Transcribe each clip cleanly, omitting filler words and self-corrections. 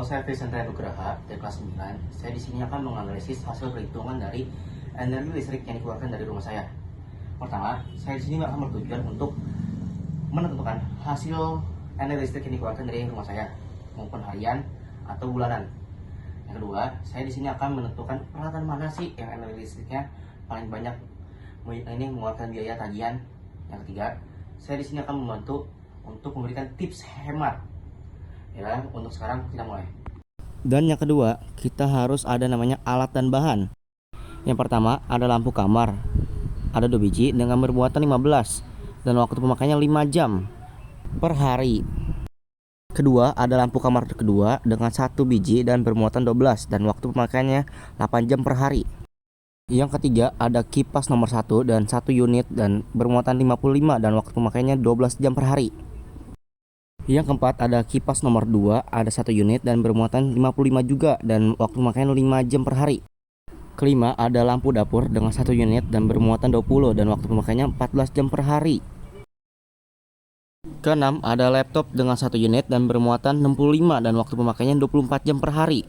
saya Visentria Nugraha dari kelas 9. Saya di sini akan menganalisis hasil perhitungan dari energi listrik yang dikeluarkan dari rumah saya. Pertama, saya di sini akan bertujuan untuk menentukan hasil energi listrik yang dikeluarkan dari rumah saya, maupun harian atau bulanan. Yang kedua, saya di sini akan menentukan peralatan mana sih yang energi listriknya paling banyak ini mengeluarkan biaya tagihan. Yang ketiga, saya di sini akan membantu untuk memberikan tips hemat. Ya, untuk sekarang kita mulai. Dan yang kedua, kita harus ada namanya alat dan bahan. Yang pertama, ada lampu kamar. Ada 2 biji dengan bermuatan 15 dan waktu pemakaiannya 5 jam per hari. Kedua, ada lampu kamar kedua dengan 1 biji dan bermuatan 12 dan waktu pemakaiannya 8 jam per hari. Yang ketiga, ada kipas nomor 1 dan 1 unit dan bermuatan 55 dan waktu pemakaiannya 12 jam per hari. Yang keempat, ada kipas nomor 2, ada 1 unit dan bermuatan 55 juga dan waktu pemakaian 5 jam per hari. Kelima, ada lampu dapur dengan 1 unit dan bermuatan 20 dan waktu pemakaiannya 14 jam per hari. Keenam, ada laptop dengan 1 unit dan bermuatan 65 dan waktu pemakaiannya 24 jam per hari.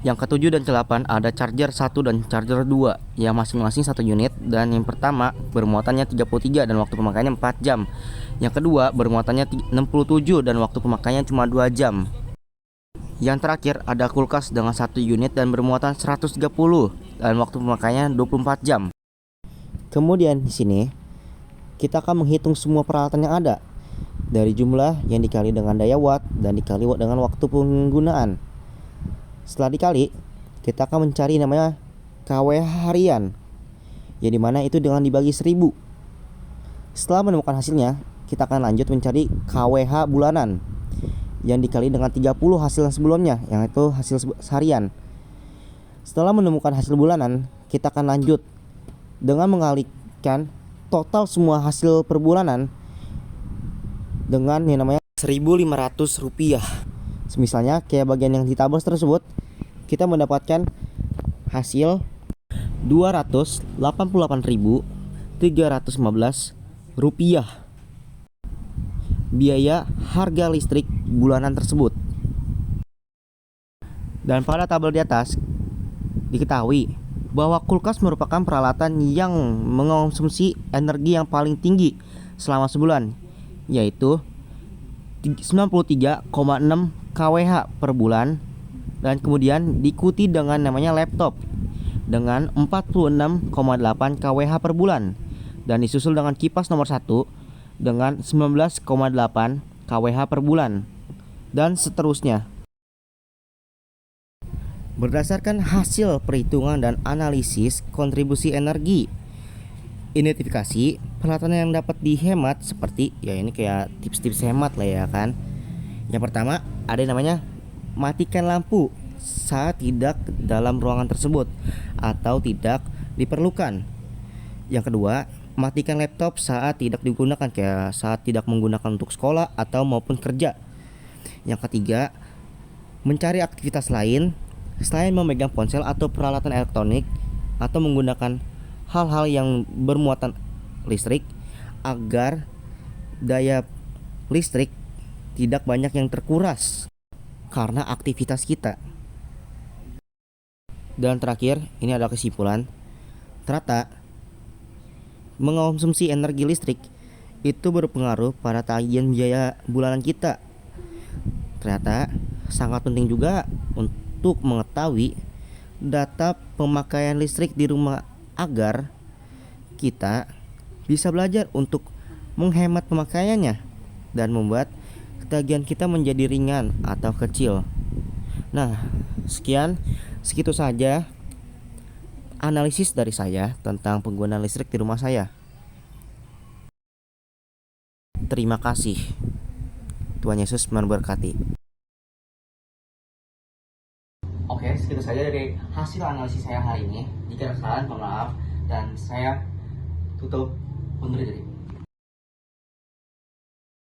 Yang ketujuh dan ke-8, ada charger 1 dan charger 2 yang masing-masing 1 unit dan yang pertama bermuatannya 33 dan waktu pemakaiannya 4 jam. Yang kedua bermuatannya 67 dan waktu pemakaiannya cuma 2 jam. Yang terakhir ada kulkas dengan 1 unit dan bermuatan 130 dan waktu pemakaiannya 24 jam. Kemudian di sini kita akan menghitung semua peralatan yang ada dari jumlah yang dikali dengan daya watt dan dikali dengan waktu penggunaan. Setelah dikali, kita akan mencari namanya KWH harian, yang dimana itu dengan dibagi 1000. Setelah menemukan hasilnya, kita akan lanjut mencari KWH bulanan, yang dikali dengan 30 hasil sebelumnya, yang itu hasil harian. Setelah menemukan hasil bulanan, kita akan lanjut dengan mengalikan total semua hasil per bulanan dengan yang namanya Rp1.500. Misalnya kayak bagian yang ditabel tersebut, kita mendapatkan hasil Rp288.315 biaya harga listrik bulanan tersebut. Dan pada tabel di atas diketahui bahwa kulkas merupakan peralatan yang mengonsumsi energi yang paling tinggi selama sebulan, yaitu 93,6 kWh per bulan, dan kemudian diikuti dengan namanya laptop dengan 46,8 kWh per bulan dan disusul dengan kipas nomor 1 dengan 19,8 kWh per bulan dan seterusnya. Berdasarkan hasil perhitungan dan analisis kontribusi energi, identifikasi peralatan yang dapat dihemat seperti ya ini kayak tips-tips hemat lah ya kan. Yang pertama ada yang namanya matikan lampu saat tidak dalam ruangan tersebut atau tidak diperlukan. Yang kedua, matikan laptop saat tidak digunakan, kayak saat tidak menggunakan untuk sekolah atau maupun kerja. Yang ketiga, mencari aktivitas lain selain memegang ponsel atau peralatan elektronik atau menggunakan hal-hal yang bermuatan listrik agar daya listrik tidak banyak yang terkuras karena aktivitas kita. Dan terakhir, ini adalah kesimpulan. Ternyata mengonsumsi energi listrik itu berpengaruh pada tagihan biaya bulanan kita. Ternyata sangat penting juga untuk mengetahui data pemakaian listrik di rumah agar kita bisa belajar untuk menghemat pemakaiannya dan membuat tagihan kita menjadi ringan atau kecil. Nah, segitu saja analisis dari saya tentang penggunaan listrik di rumah saya. Terima kasih. Tuhan Yesus memberkati. Oke, segitu saja dari hasil analisis saya hari ini. Jika ada kesalahan, mohon maaf, dan saya tutup undur diri.